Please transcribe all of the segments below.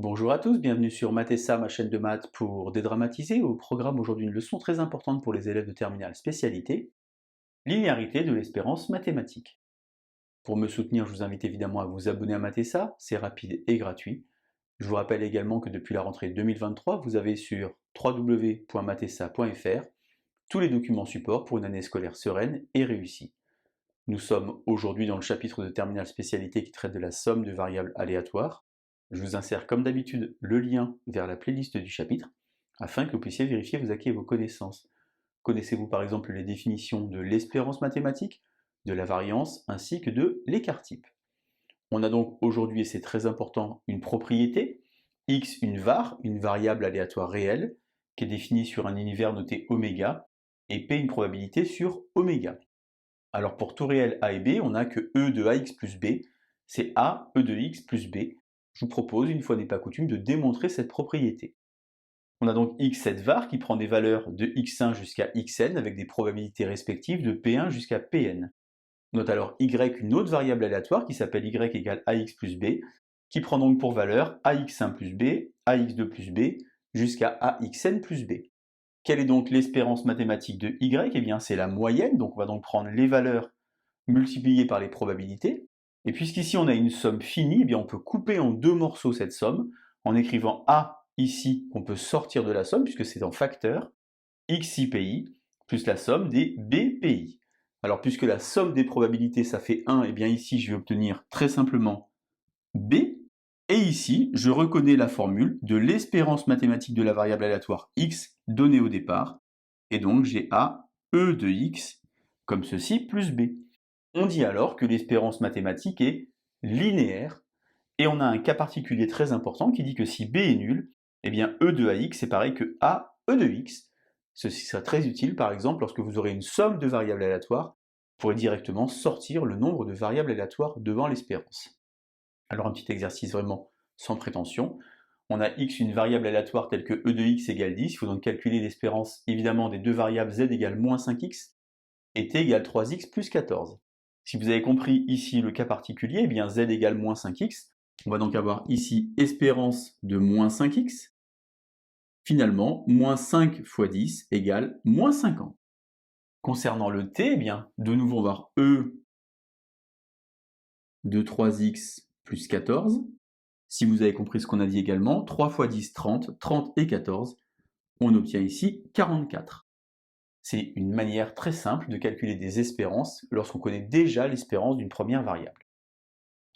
Bonjour à tous, bienvenue sur Mathessa, ma chaîne de maths pour dédramatiser. Au programme aujourd'hui une leçon très importante pour les élèves de terminale spécialité, linéarité de l'espérance mathématique. Pour me soutenir, je vous invite évidemment à vous abonner à Mathessa, c'est rapide et gratuit. Je vous rappelle également que depuis la rentrée 2023, vous avez sur www.mathessa.fr tous les documents support pour une année scolaire sereine et réussie. Nous sommes aujourd'hui dans le chapitre de terminale spécialité qui traite de la somme de variables aléatoires. Je vous insère comme d'habitude le lien vers la playlist du chapitre afin que vous puissiez vérifier vos acquis et vos connaissances. Connaissez-vous par exemple les définitions de l'espérance mathématique, de la variance ainsi que de l'écart-type? On a donc aujourd'hui, et c'est très important, une propriété, x une var, une variable aléatoire réelle, qui est définie sur un univers noté oméga, et p une probabilité sur oméga. Alors pour tout réel a et b, on n'a que e de ax plus b, c'est a, e de x plus b. Je vous propose, une fois n'est pas coutume, de démontrer cette propriété. On a donc x cette var qui prend des valeurs de x1 jusqu'à xn avec des probabilités respectives de p1 jusqu'à pn. On note alors y une autre variable aléatoire qui s'appelle y égale ax plus b, qui prend donc pour valeur ax1 plus b, ax2 plus b, jusqu'à axn plus b. Quelle est donc l'espérance mathématique de y? Eh bien c'est la moyenne, donc on va donc prendre les valeurs multipliées par les probabilités. Et puisqu'ici on a une somme finie, eh bien on peut couper en deux morceaux cette somme, en écrivant A ici, qu'on peut sortir de la somme, puisque c'est en facteur, xi-pi, plus la somme des bpi. Alors puisque la somme des probabilités ça fait 1, et bien ici je vais obtenir très simplement b, et ici je reconnais la formule de l'espérance mathématique de la variable aléatoire x donnée au départ, et donc j'ai a e de x comme ceci plus b. On dit alors que l'espérance mathématique est linéaire, et on a un cas particulier très important qui dit que si b est nul, eh bien e de ax est pareil que a e de x. Ceci sera très utile par exemple lorsque vous aurez une somme de variables aléatoires, vous pourrez directement sortir le nombre de variables aléatoires devant l'espérance. Alors un petit exercice vraiment sans prétention. On a x une variable aléatoire telle que e de x égale 10, il faut donc calculer l'espérance évidemment des deux variables z égale moins 5x et t égale 3x plus 14. Si vous avez compris ici le cas particulier, eh bien z égale moins 5x, on va donc avoir ici espérance de moins 5x. Finalement, moins 5 fois 10 égale moins 50. Concernant le t, eh bien, de nouveau on va avoir e de 3x plus 14. Si vous avez compris ce qu'on a dit également, 3 fois 10, 30, 30 et 14, on obtient ici 44. C'est une manière très simple de calculer des espérances lorsqu'on connaît déjà l'espérance d'une première variable.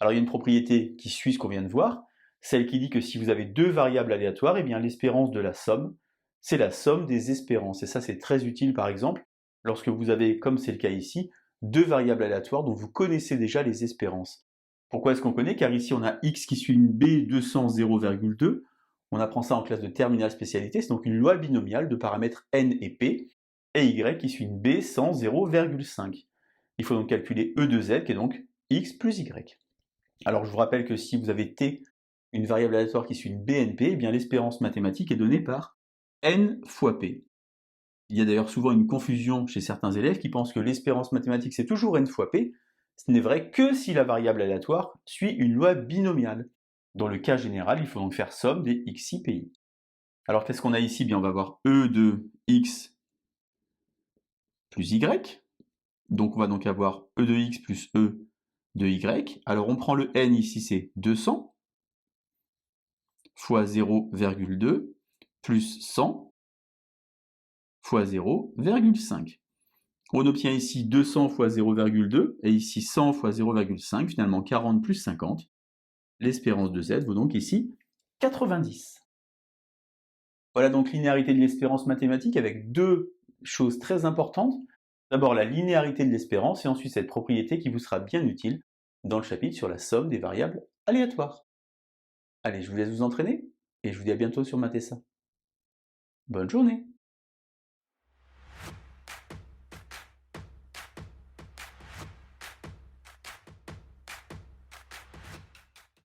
Alors il y a une propriété qui suit ce qu'on vient de voir, celle qui dit que si vous avez deux variables aléatoires, eh bien l'espérance de la somme, c'est la somme des espérances. Et ça c'est très utile par exemple lorsque vous avez, comme c'est le cas ici, deux variables aléatoires dont vous connaissez déjà les espérances. Pourquoi est-ce qu'on connaît? Car ici on a x qui suit une b 200 0,2, on apprend ça en classe de terminale spécialité, c'est donc une loi binomiale de paramètres n et p, et y qui suit une b 100 0,5. Il faut donc calculer e de z qui est donc x plus y. Alors je vous rappelle que si vous avez t, une variable aléatoire qui suit une BNP, eh bien l'espérance mathématique est donnée par n fois p. Il y a d'ailleurs souvent une confusion chez certains élèves qui pensent que l'espérance mathématique c'est toujours n fois p. Ce n'est vrai que si la variable aléatoire suit une loi binomiale. Dans le cas général, il faut donc faire somme des xi pi. Alors qu'est-ce qu'on a ici? Bien, on va avoir e de x plus y. Donc on va donc avoir e de x plus e de y. Alors on prend le n ici, c'est 200 fois 0,2 plus 100 fois 0,5. On obtient ici 200 fois 0,2 et ici 100 fois 0,5, finalement 40 plus 50. L'espérance de z vaut donc ici 90. Voilà donc linéarité de l'espérance mathématique avec deux choses très importantes. D'abord la linéarité de l'espérance et ensuite cette propriété qui vous sera bien utile dans le chapitre sur la somme des variables aléatoires. Allez, je vous laisse vous entraîner et je vous dis à bientôt sur Mathessa. Bonne journée!